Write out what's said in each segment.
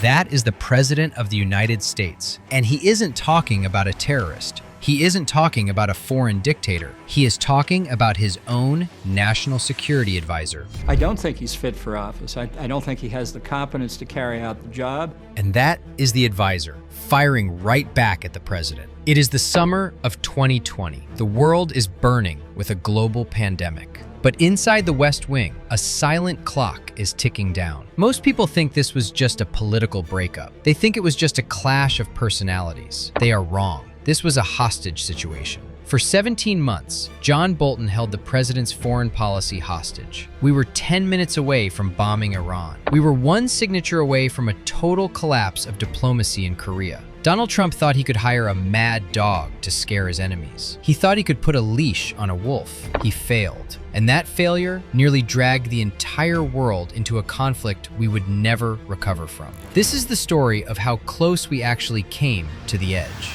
That is the President of the United States. And he isn't talking about a terrorist. He isn't talking about a foreign dictator. He is talking about his own national security advisor. I don't think he's fit for office. I don't think he has the competence to carry out the job. And that is the advisor, firing right back at the president. It is the summer of 2020. The world is burning with a global pandemic. But inside the West Wing, a silent clock is ticking down. Most people think this was just a political breakup. They think it was just a clash of personalities. They are wrong. This was a hostage situation. For 17 months, John Bolton held the president's foreign policy hostage. We were 10 minutes away from bombing Iran. We were one signature away from a total collapse of diplomacy in Korea. Donald Trump thought he could hire a mad dog to scare his enemies. He thought he could put a leash on a wolf. He failed. And that failure nearly dragged the entire world into a conflict we would never recover from. This is the story of how close we actually came to the edge.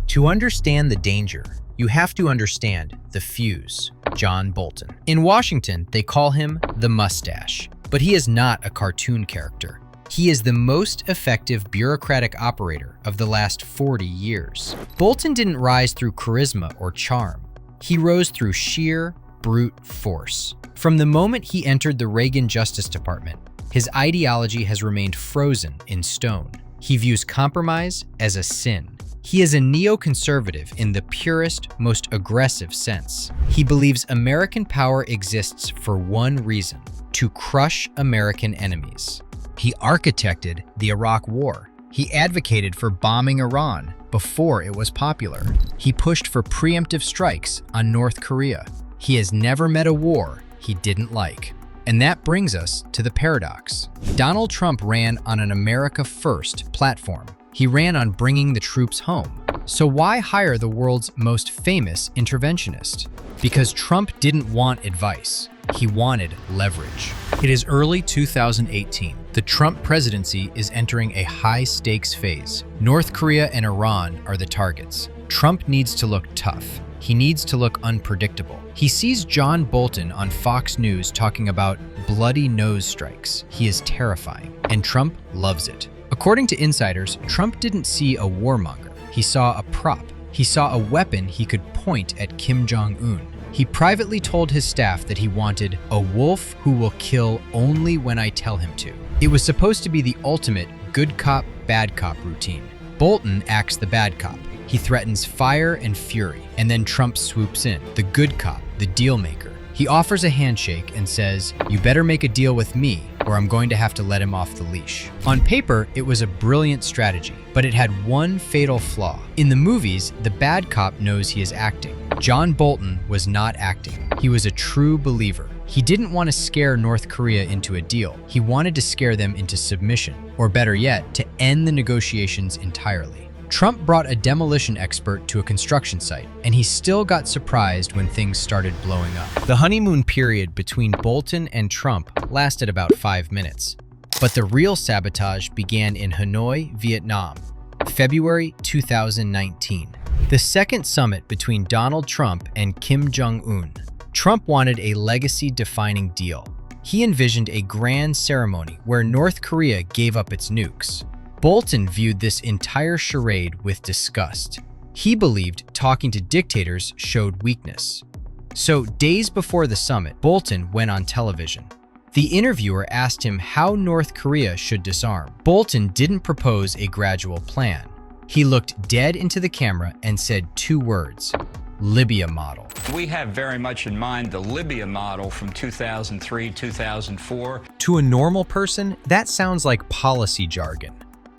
To understand the danger, you have to understand the fuse, John Bolton. In Washington, they call him the mustache, but he is not a cartoon character. He is the most effective bureaucratic operator of the last 40 years. Bolton didn't rise through charisma or charm. He rose through sheer brute force. From the moment he entered the Reagan Justice Department, his ideology has remained frozen in stone. He views compromise as a sin. He is a neoconservative in the purest, most aggressive sense. He believes American power exists for one reason: to crush American enemies. He architected the Iraq War. He advocated for bombing Iran before it was popular. He pushed for preemptive strikes on North Korea. He has never met a war he didn't like. And that brings us to the paradox. Donald Trump ran on an America First platform. He ran on bringing the troops home. So why hire the world's most famous interventionist? Because Trump didn't want advice. He wanted leverage. It is early 2018. The Trump presidency is entering a high-stakes phase. North Korea and Iran are the targets. Trump needs to look tough. He needs to look unpredictable. He sees John Bolton on Fox News talking about bloody nose strikes. He is terrifying, and Trump loves it. According to insiders, Trump didn't see a warmonger. He saw a prop. He saw a weapon he could point at Kim Jong-un. He privately told his staff that he wanted a wolf who will kill only when I tell him to. It was supposed to be the ultimate good cop, bad cop routine. Bolton acts the bad cop. He threatens fire and fury, and then Trump swoops in, the good cop, the deal maker. He offers a handshake and says, "You better make a deal with me, or I'm going to have to let him off the leash." On paper, it was a brilliant strategy, but it had one fatal flaw. In the movies, the bad cop knows he is acting. John Bolton was not acting. He was a true believer. He didn't want to scare North Korea into a deal. He wanted to scare them into submission, or better yet, to end the negotiations entirely. Trump brought a demolition expert to a construction site, and he still got surprised when things started blowing up. The honeymoon period between Bolton and Trump lasted about 5 minutes. But the real sabotage began in Hanoi, Vietnam, February 2019. The second summit between Donald Trump and Kim Jong-un. Trump wanted a legacy-defining deal. He envisioned a grand ceremony where North Korea gave up its nukes. Bolton viewed this entire charade with disgust. He believed talking to dictators showed weakness. So, days before the summit, Bolton went on television. The interviewer asked him how North Korea should disarm. Bolton didn't propose a gradual plan. He looked dead into the camera and said 2 words: Libya model. We have very much in mind the Libya model from 2003, 2004. To a normal person, that sounds like policy jargon.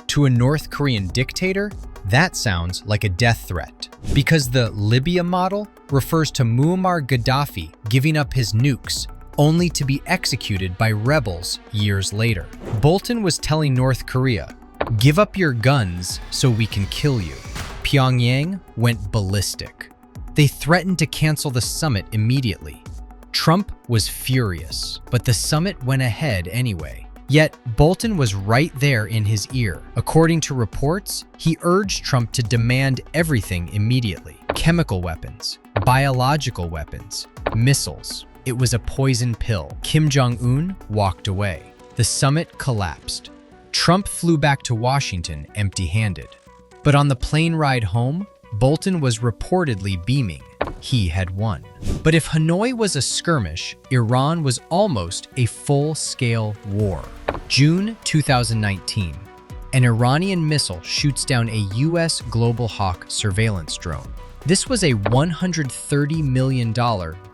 To a North Korean dictator, that sounds like a death threat. Because the Libya model refers to Muammar Gaddafi giving up his nukes only to be executed by rebels years later. Bolton was telling North Korea, "Give up your guns so we can kill you." Pyongyang went ballistic. They threatened to cancel the summit immediately. Trump was furious, but the summit went ahead anyway. Yet, Bolton was right there in his ear. According to reports, he urged Trump to demand everything immediately: chemical weapons, biological weapons, missiles. It was a poison pill. Kim Jong-un walked away. The The summit collapsed. Trump flew back to Washington empty-handed. But on the plane ride home, Bolton was reportedly beaming. He had won. But if Hanoi was a skirmish, Iran was almost a full-scale war. June 2019. An Iranian missile shoots down a U.S. Global Hawk surveillance drone. This was a $130 million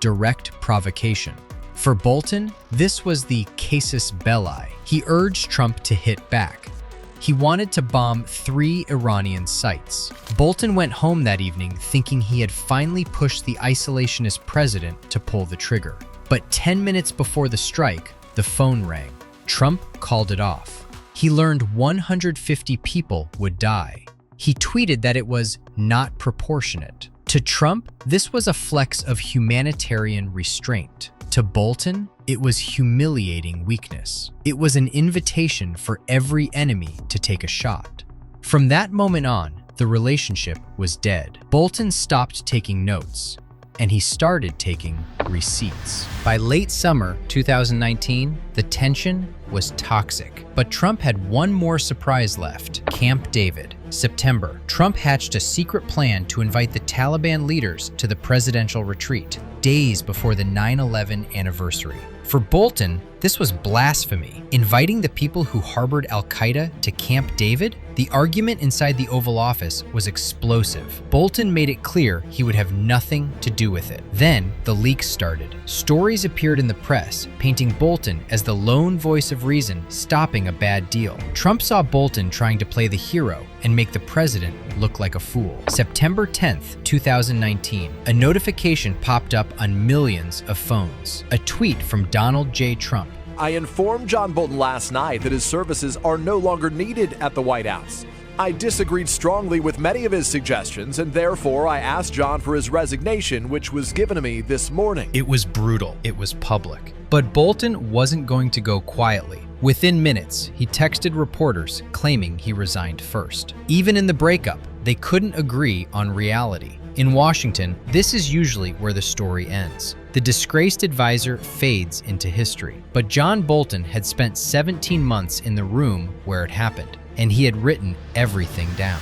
direct provocation. For Bolton, this was the casus belli. He urged Trump to hit back. He wanted to bomb 3 Iranian sites. Bolton went home that evening thinking he had finally pushed the isolationist president to pull the trigger. But 10 minutes before the strike, the phone rang. Trump called it off. He learned 150 people would die. He tweeted that it was not proportionate. To Trump, this was a flex of humanitarian restraint. To Bolton, it was humiliating weakness. It was an invitation for every enemy to take a shot. From that moment on, the relationship was dead. Bolton stopped taking notes, and he started taking receipts. By late summer 2019, the tension was toxic. But Trump had one more surprise left: Camp David. September, Trump hatched a secret plan to invite the Taliban leaders to the presidential retreat, days before the 9/11 anniversary. For Bolton, this was blasphemy. Inviting the people who harbored al-Qaeda to Camp David? The argument inside the Oval Office was explosive. Bolton made it clear he would have nothing to do with it. Then, the leaks started. Stories appeared in the press, painting Bolton as the lone voice of reason stopping a bad deal. Trump saw Bolton trying to play the hero and make the president look like a fool. September 10th, 2019, a notification popped up on millions of phones. A tweet from Donald J. Trump. I informed John Bolton last night that his services are no longer needed at the White House. I disagreed strongly with many of his suggestions, and therefore I asked John for his resignation, which was given to me this morning. It was brutal. It was public. But Bolton wasn't going to go quietly. Within minutes, he texted reporters claiming he resigned first. Even in the breakup, they couldn't agree on reality. In Washington, this is usually where the story ends. The disgraced advisor fades into history. But John Bolton had spent 17 months in the room where it happened, and he had written everything down.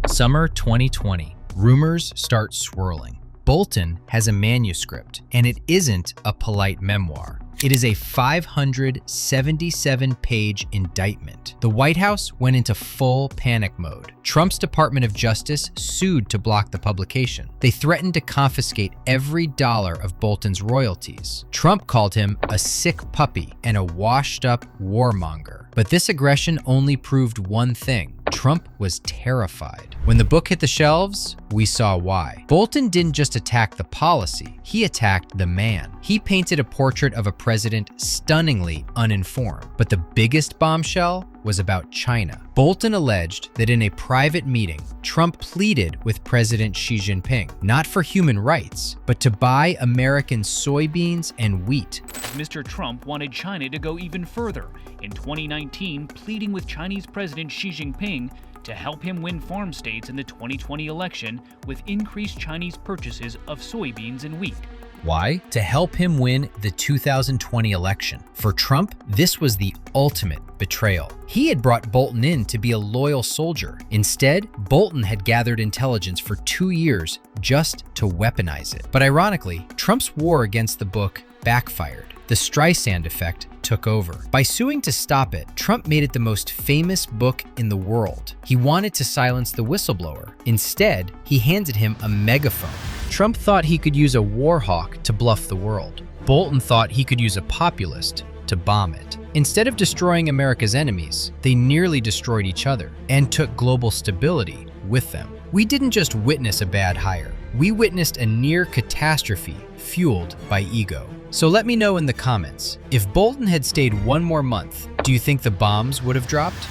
Summer 2020. Rumors start swirling. Bolton has a manuscript, and it isn't a polite memoir. It is a 577-page indictment. The White House went into full panic mode. Trump's Department of Justice sued to block the publication. They threatened to confiscate every dollar of Bolton's royalties. Trump called him a sick puppy and a washed-up warmonger. But this aggression only proved one thing: Trump was terrified. When the book hit the shelves, we saw why. Bolton didn't just attack the policy, he attacked the man. He painted a portrait of a president stunningly uninformed. But the biggest bombshell was about China. Bolton alleged that in a private meeting, Trump pleaded with President Xi Jinping, not for human rights, but to buy American soybeans and wheat. Mr. Trump wanted China to go even further, in 2019 pleading with Chinese President Xi Jinping to help him win farm states in the 2020 election with increased Chinese purchases of soybeans and wheat. Why? To help him win the 2020 election. For Trump, this was the ultimate betrayal. He had brought Bolton in to be a loyal soldier. Instead, Bolton had gathered intelligence for 2 years just to weaponize it. But ironically, Trump's war against the book backfired. The Streisand effect took over. By suing to stop it, Trump made it the most famous book in the world. He wanted to silence the whistleblower. Instead, he handed him a megaphone. Trump thought he could use a war hawk to bluff the world. Bolton thought he could use a populist to bomb it. Instead of destroying America's enemies, they nearly destroyed each other and took global stability with them. We didn't just witness a bad hire. We witnessed a near catastrophe fueled by ego. So let me know in the comments, if Bolton had stayed one more month, do you think the bombs would have dropped?